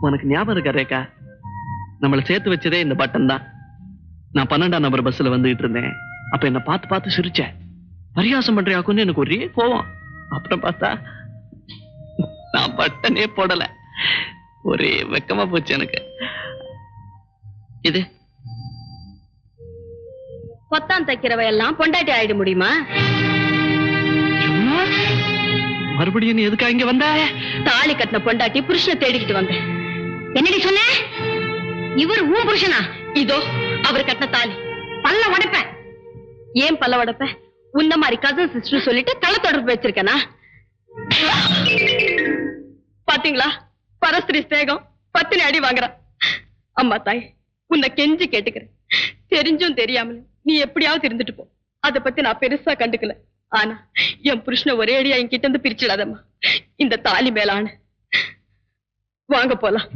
உனக்கு ஞாபகம் இருக்கா ரேகா? நம்மளை சேர்த்து வச்சதே இந்த பட்டன் தான். நான் 12ஆம் நம்பர் பஸ்ல வந்துகிட்டு இருந்தேன். அப்ப என்ன பார்த்து பார்த்து சிரிச்சேன். பரிகாசம் பண்றியாக்குன்னு எனக்கு ஒரே கோவம். அப்புறம் பார்த்தா நான் பட்டனே போடல. ஒரே வெக்கமா போச்சு எனக்கு. இது பொத்தான் தைக்கிறவ எல்லாம் பொண்டாட்டி ஆயிட முடியுமா? மறுபடியும் நீ எதுக்கா இங்க வந்த? தாலி கட்டின பொண்டாட்டி புருஷனை தேடிக்கிட்டு வந்தேன். என்னடி சொன்ன? இவர் ஊன் புருஷனா? இதோ அவர் கட்டின தாலி. பல்ல உடைப்பேன். ஏன் பல்ல உடைப்ப? உன்ன மாதிரி கசன் சிஸ்டர் சொல்லிட்டு தலை தொடர்பு வச்சிருக்கனா? பாத்தீங்களா, பரஸ்திரி ஸ்நேகம் பத்தினி அடி வாங்குற. அம்மா தாய், உன்னை கெஞ்சி கேட்டுக்கிறேன். தெரிஞ்சும் தெரியாமல நீ எப்படியாவது இருந்துட்டு போ. அதை பத்தி நான் பெருசா கண்டுக்கல. ஆனா என் புருஷனை ஒரே அடியா என்கிட்ட இருந்து பிரிச்சிடாதம்மா. இந்த தாலி மேலான வாங்க போலாம்.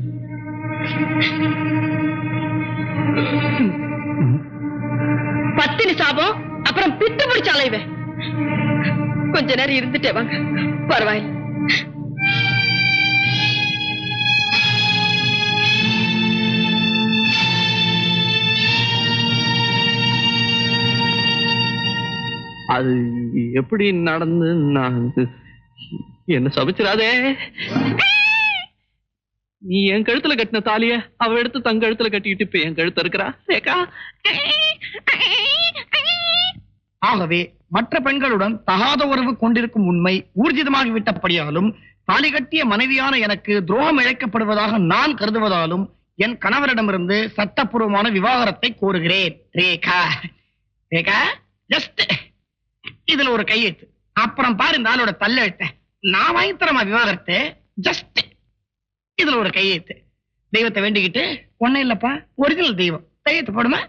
பத்தினி சாபம், அப்புறம் பித்து பிடிச்சாலைவே. கொஞ்ச நேரம் இருந்துட்டே வாங்க. பரவாயில்ல. அது எப்படி நடந்து நான் என்ன சபிச்சிடாதே. நீ என் கழுத்துல கட்டின தாலிய அவ எடுத்து தங்க கழுத்துல கட்டிக்கிட்டு இப்ப என் கழுத்து இருக்கிறா ரேகா. ஆகவே மற்ற பெண்களுடன் தகாத உறவு கொண்டிருக்கும் உண்மை ஊர்ஜிதமாகி விட்டபடியாலும் தாலி கட்டிய மனைவியான எனக்கு துரோகம் இழைக்கப்படுவதாக நான் கருதுவதாலும் என் கணவரிடமிருந்து சட்டப்பூர்வமான விவாகரத்தை கோருகிறேன். ரேகா, ரேகா, ஜஸ்ட் இதுல ஒரு கையெழுத்து. அப்புறம் பாரு இந்த ஆளோட தள்ளெழுத்த. நான் வாங்கி தரமா விவாகரத்து? ஜஸ்ட் இதுல ஒரு கையெழுத்து. தெய்வத்தை வேண்டிக்கிட்டு, ஒன்னும் இல்லப்பா, ஒரிஜினல் தெய்வம், கையெழுத்து போடுமா?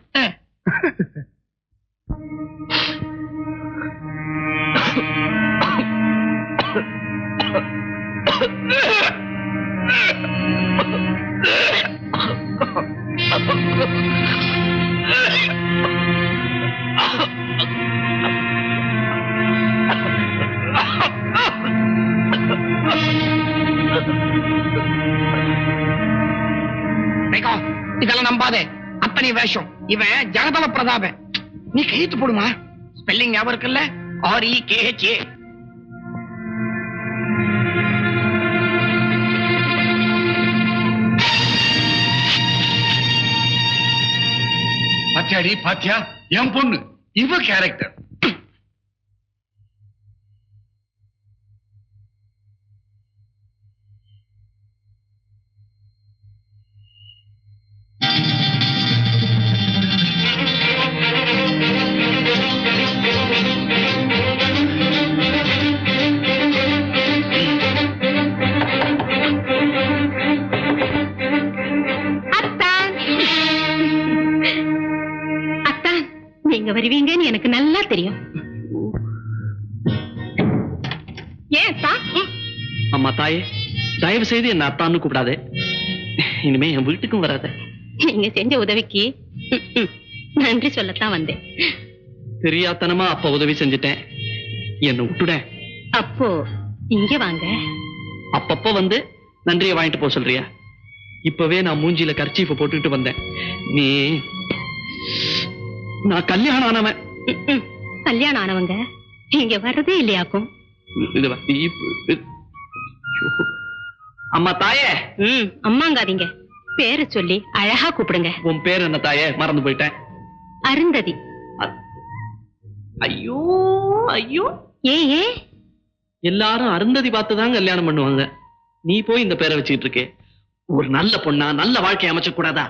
இதெல்லாம் நம்பாதே, அத்தனை வேஷம். இவன் ஜெகதல பிரதாபன். நீ கையெழுத்து போடுமா? ஸ்பெல்லிங் ஞாபகம் இருக்குல்ல? REKHA. பாத்தியாடி, பாத்தியா என் பொண்ணு இவ கேரக்டர். நீங்க வருவீங்கன்னு எனக்கு நல்லா தெரியும். ஏன் அம்மா தாயே, தயவு செய்து என்ன அத்தான்னு கூப்பிடாதே. இனிமே என் வீட்டுக்கும் வராத. நீங்க செஞ்ச உதவிக்கு நன்றி சொல்லத்தான் வந்தேன். தெரியாதனமா அப்ப உதவி செஞ்சுட்டேன், என்ன விட்டுட. அப்போ இங்க வாங்க. அப்பப்ப வந்து நன்றியை வாங்கிட்டு போக சொல்றியா? இப்பவே நான் மூஞ்சியில கர்ச்சீஃபை போட்டுட்டு வந்தேன். நீ நான் கல்யாணம் ஆனவன். கல்யாணம் ஆனவங்க இங்க வர்றதே இல்லையாக்கும். அம்மா தாயே. அம்மாங்காதீங்க, பேரை சொல்லி அழகா கூப்பிடுங்க. உன் பேர் என்ன தாயே? மறந்து போயிட்டேன். அருந்ததி. ஐயோ ஐயோ. ஏ எல்லாரும் அருந்ததி பார்த்துதான் கல்யாணம் பண்ணுவாங்க. நீ போய் இந்த பேரை வச்சுக்கிட்டு இருக்கே. ஒரு நல்ல பொண்ணா நல்ல வாழ்க்கையை அமைச்ச கூடாதா?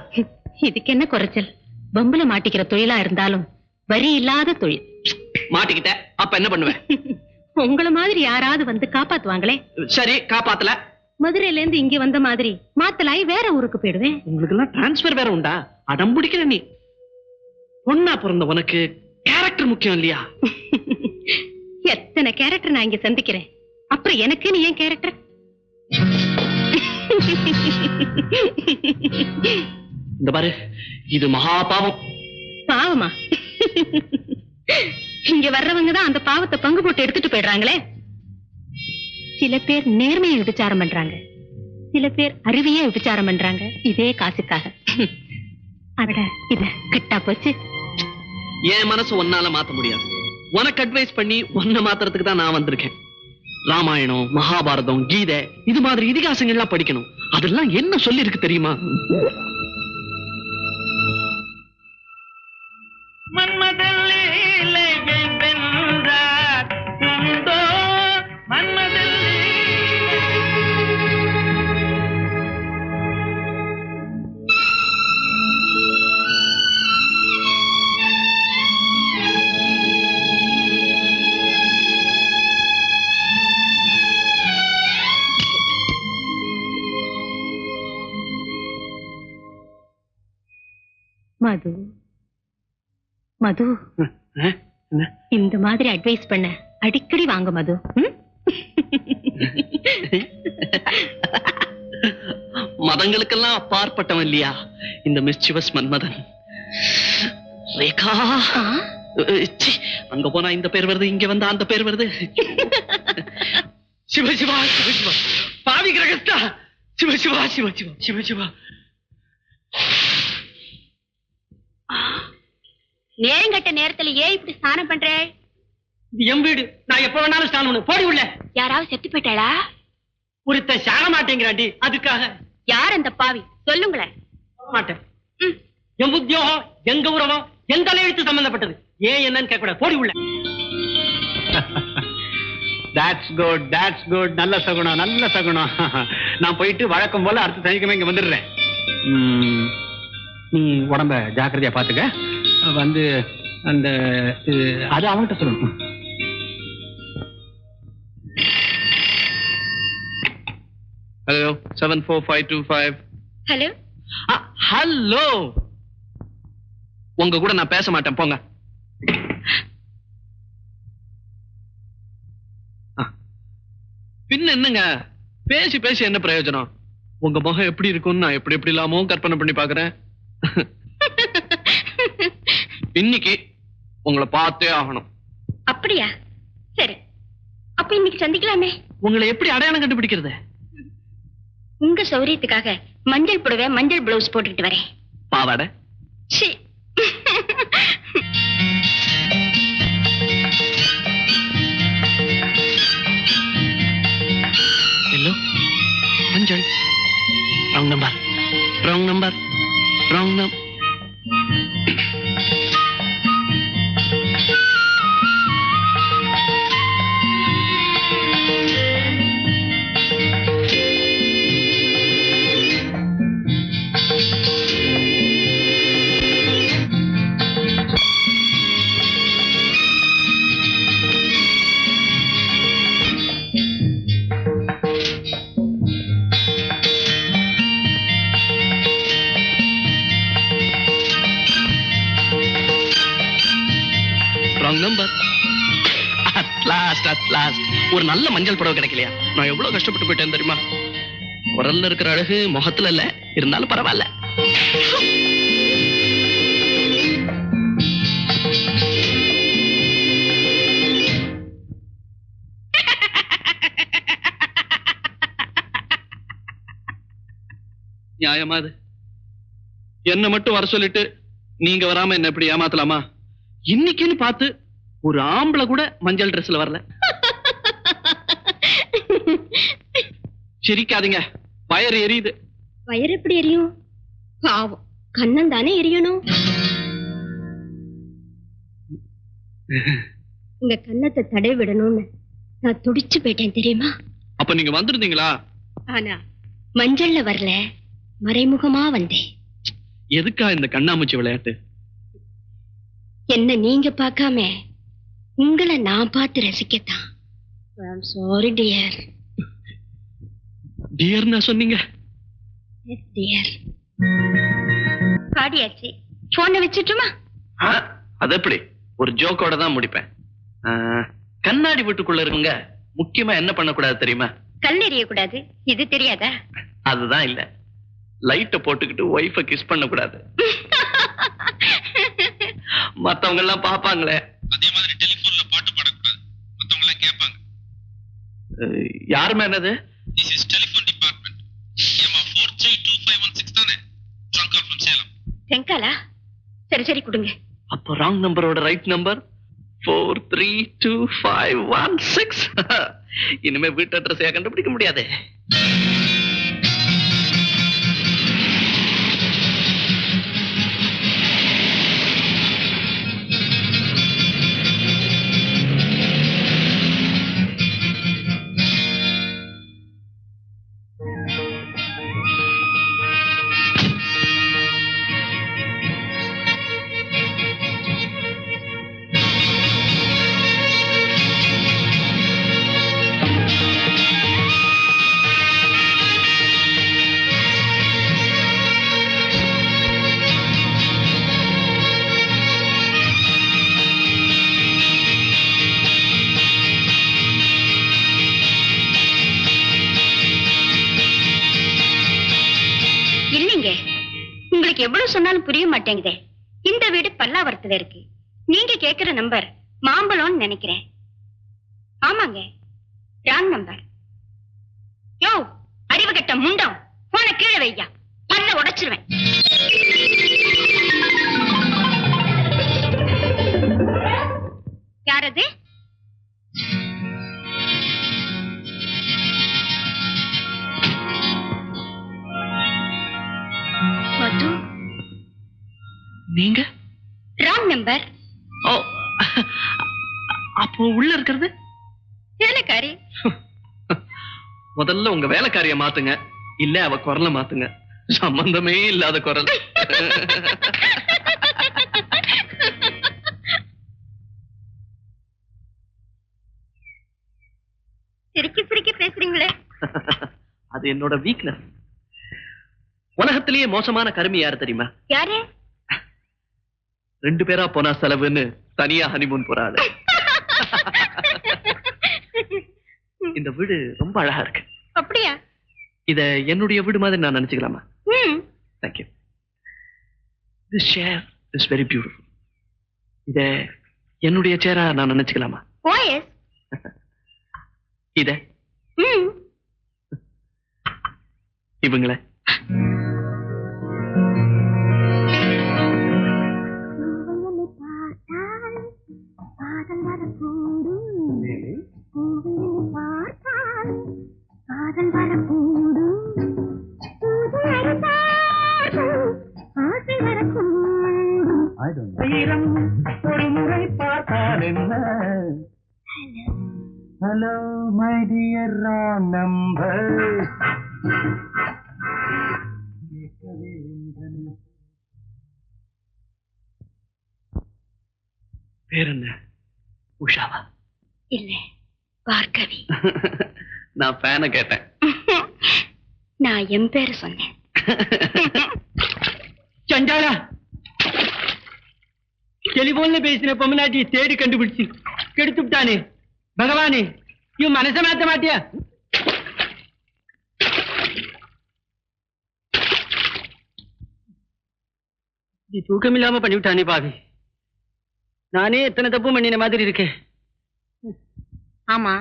இதுக்கு என்ன குறைச்சல்? பம்புல மாட்டிக்கிற தொழிலா இருந்தாலும் வரி இல்லாத தொழில். மாட்டிக்கிட்ட அப்ப என்ன பண்ணுவேன்? உங்கள மாதிரி யாராவது வந்து காப்பாத்துவாங்களே. சரி, காப்பாத்தல. மதுரையில இருந்து இங்க வந்த மாதிரி மாத்தலாய் வேற ஊருக்கு போயிடுவேன். உங்களுக்கு எல்லாம் டிரான்ஸ்பர் வேற உண்டா? அடம் பிடிக்கிற நீ. பொண்ணா பிறந்த உனக்கு கேரக்டர் முக்கியம் இல்லையா? எத்தனை கேரக்டர் நான் இங்க சந்திக்கிறேன். அப்புறம் எனக்கு நீ ஏன் கேரக்டர்? இந்த பாரு, இது மகா பாவம். பாவமா? இங்க வர்றவங்க தான் அந்த பாவத்தை பங்கு போட்டு எடுத்துட்டு போயிடுறாங்களே. சில பேர் நேர்மையை விபச்சாரம் பண்றாங்க, சில பேர் அறிவையே விபச்சாரம் பண்றாங்க இதே காசுக்காக. அட இத கட்டா போச்சு. என் மனசு ஒன்னால மாத்த முடியாது. உனக்கு அட்வைஸ் பண்ணி உன்னை மாத்துறதுக்கு தான் நான் வந்திருக்கேன். ராமாயணம், மகாபாரதம், கீதை இது மாதிரி இதிகாசங்கள்லாம் படிக்கணும். அதெல்லாம் என்ன சொல்லி இருக்கு தெரியுமா? மது, மது, இந்த மாதிரி அட்வைஸ் பண்ண அடிக்கடி வாங்க மது. மதங்களுக்கெல்லாம் அப்பாற்பட்டவன் இல்லையா இந்த மிஸ்சிவஸ் மன்மதன். ரேகா, அங்க போனா இந்த பேர் வருது, இங்க வந்தா அந்த பேர் வருது. சிவசிவா சிவசிவா, பாவி கிரகஸ்தா, சிவசிவா சிவசிவா சிவசிவா. நேரங்கட்ட நேரத்துல ஏன் இப்படி ஸ்நானம் பண்ற? இது என் வீடு, நான் எப்ப வேணாலும் ஸ்நானம் பண்ணு. போடி உள்ள. யாராவது செத்து போயிட்டாளா? ஒருத்த சாக மாட்டேங்கிறாண்டி, அதுக்காக. யார் அந்த பாவி சொல்லுங்களேன். மாட்டேன். என் உத்தியோகம், எங்க உறவம், என் தலையெழுத்து சம்பந்தப்பட்டது. ஏன் என்னன்னு கேட்க கூடாது. போடி உள்ள. That's good, that's good. நல்ல சகுனம், நல்ல சகுனம். நான் போயிட்டு வழக்கம் போல அடுத்த சனிக்கிழமை இங்க வந்துடுறேன். நீ உடம்ப ஜாக்கிரதையா பாத்துக்க. வந்து அந்த அது அவன்கிட்ட சொல்லணும். ஹலோ 74525. ஹலோ ஹலோ, உங்க கூட நான் பேச மாட்டேன், போங்க. பின்ன என்னங்க, பேசி பேசி என்ன பிரயோஜனம்? உங்க முகம் எப்படி இருக்கும்னு நான் எப்படி எப்படி இல்லாமோ கற்பனை பண்ணி பாக்குறேன். இன்னைக்கு உங்களை பார்த்தே ஆகணும். அப்படியா? சரி, அப்ப இன்னைக்கு சந்திக்கலாமே. உங்களை எப்படி அடையாளம் கண்டுபிடிக்கிறது? உங்க சௌரியத்துக்காக மஞ்சள் புடவை, மஞ்சள் பிளவுஸ் போட்டுட்டு வரேன். பாவாடை. ஹலோ, மஞ்சள். Wrong number, wrong number, wrong number. ஒரு நல்ல மஞ்சள் புடவை கிடைக்கலையா? நான் எவ்வளவு கஷ்டப்பட்டு போயிட்டேன் தெரியுமா? உடல்ல இருக்கிற அழகு முகத்துல இல்ல, இருந்தாலும் பரவாயில்ல. நியாயமா அது? என்ன மட்டும் வர சொல்லிட்டு நீங்க வராம என்ன எப்படி ஏமாத்தலாமா? இன்னைக்குன்னு பார்த்து ஒரு ஆம்பளை கூட மஞ்சள் ட்ரெஸ்ல வரல. சிரிக்காதீங்க, வயறு எரியுது. வயிறு எப்படி எரியும்? பாவம், கண்ணன் தானே எரியணும். உங்க கண்ணத்தை தடை விடணும்னு நான் துடிச்சு போயிட்டேன் தெரியுமா? அப்ப நீங்க வந்திருந்தீங்களா? ஆனா மஞ்சள்ல வரல, மறைமுகமா வந்தேன். எதுக்கா இந்த கண்ணாமூச்சி விளையாட்டு? என்ன நீங்க பார்க்காம உங்களை நான் பார்த்து ரசிக்கத்தான். Sorry dear. டியர்னா சொன்னீங்க? டியர். பாடியாச்சு, போனை வச்சுட்டுமா? அது எப்படி? ஒரு ஜோக்கோட தான் முடிப்பேன். கண்ணாடி வீட்டுக்குள்ள இருக்குங்க முக்கியமா என்ன பண்ணக்கூடாது தெரியுமா? கல் எறிய கூடாது, இது தெரியாதா? அதுதான் இல்ல, லைட்ட போட்டுக்கிட்டு ஒய்ஃப கிஸ் பண்ண கூடாது. மத்தவங்க எல்லாம் பாப்பாங்களே. அதே மாதிரி டெலிபோன்ல பாட்டு பாடக்கூடாது, மத்தவங்க எல்லாம் கேட்பாங்க. யார் மேன் அது? This is telephone department. ஏமா 432516 தானே? Trunk call from Salem. செங்காலா? சரி சரி கொடுங்க. அப்போ ராங் நம்பரோட ரைட் நம்பர் 432516. இனிமே வீட்டு அட்ரஸையா கண்டுபிடிக்க முடியாது. உங்களுக்கு எவ்வளவு சொன்னாலும் புரிய மாட்டேங்குதே. இந்த வீடு பல்லாவரத்துல இருக்கு. நீங்க கேக்குற நம்பர் மாம்பழம்னு நினைக்கிறேன். ஆமாங்க, ராங் நம்பர். யோ அறிவு கட்ட முண்டம், போன கீழே வையா, பல்ல உடைச்சிருவேன். யாரது? மது. நீங்க? Wrong number. ஓ, அப்போ உள்ள இருக்கிறது வேலைக்காரி. முதல்ல உங்க வேலைக்காரிய மாத்துங்க, இல்ல அவ குரலை மாத்துங்க. சம்பந்தமே இல்லாத குரல். சிரிக்கி சிரிக்கி பேசுறீங்களே. அது என்னோட வீக்னஸ். உலகத்திலேயே மோசமான கருமி யாரு தெரியுமா? யாரு? 2 பேரா போனா செலவுன்னு தனியா ஹனிமூன் போறாள். இந்த வீடு ரொம்ப அழகா இருக்கு. அப்படியா? இத என்னுடைய வீடு மாதிரி நான் நினைச்சுக்கலாமா? Thank you. This chair is very beautiful. இத என்னுடைய சேரா நான் நினைச்சுக்கலாமா? ஓ எஸ். இத இவங்கள ஒரு முறை பார்த்தால் என்ன? Hello my dear wrong number. பேர் என்ன? உஷாவா? இல்ல, பார்கவி. நான் ஃபேனை கேட்டேன். நான் என் பேரு சொன்னேன். சண்டாளா, டெலிபோன்ல பேசின பொம்மநாட்டி தேடி கண்டுபிடிச்சு கெடுத்து விட்டானே. பகவானே, இவன் மனச மாத்த மாட்டியா? தூக்கம் இல்லாம பண்ணிவிட்டானே பாவி. நானே எத்தனை தப்பு பண்ணின மாதிரி இருக்கேன். ஆமா,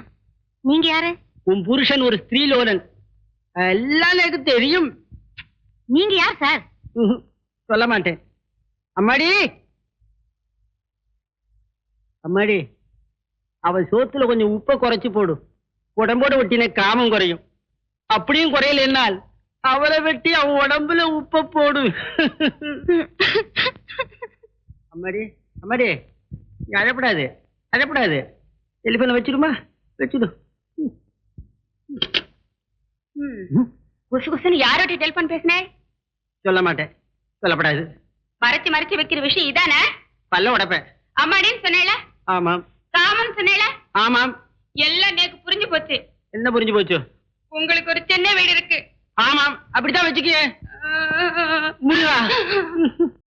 நீங்க யாரு? உன் புருஷன் ஒரு ஸ்திரீலோலன். எல்லாம் எனக்கு தெரியும். நீங்க யார் சார்? சொல்ல மாட்டேன். அம்மாடி, அம்மாடி, அவன் சோத்துல கொஞ்சம் உப்பை குறைச்சு போடு. உடம்போட வெட்டின காமம் குறையும். அப்படியும் குறையல என்னால் அவரை வெட்டி அவன் உடம்புல உப்பை போடு. அம்மாடி, அம்மாடி, நீ அழப்படாது, அழப்படாது. டெலிபோனை வச்சிருமா? வச்சிடு. குசு குசுன்னு யாரோட டெலிபோன் பேசினேன்? சொல்ல மாட்டேன், சொல்லப்படாது. மறைச்சு மறைச்சு வைக்கிற விஷயம் இதானே? பல்ல உடைப்பேன். அம்மாடின்னு சொன்னேல, ஆமாம். காமன் சொன்னேல, ஆமாம். எல்லாம் நேக்கு புரிஞ்சு போச்சு. என்ன புரிஞ்சு போச்சு? உங்களுக்கு ஒரு சின்ன வீடு இருக்கு. ஆமாம், அப்படித்தான் வச்சுக்க. முருகா.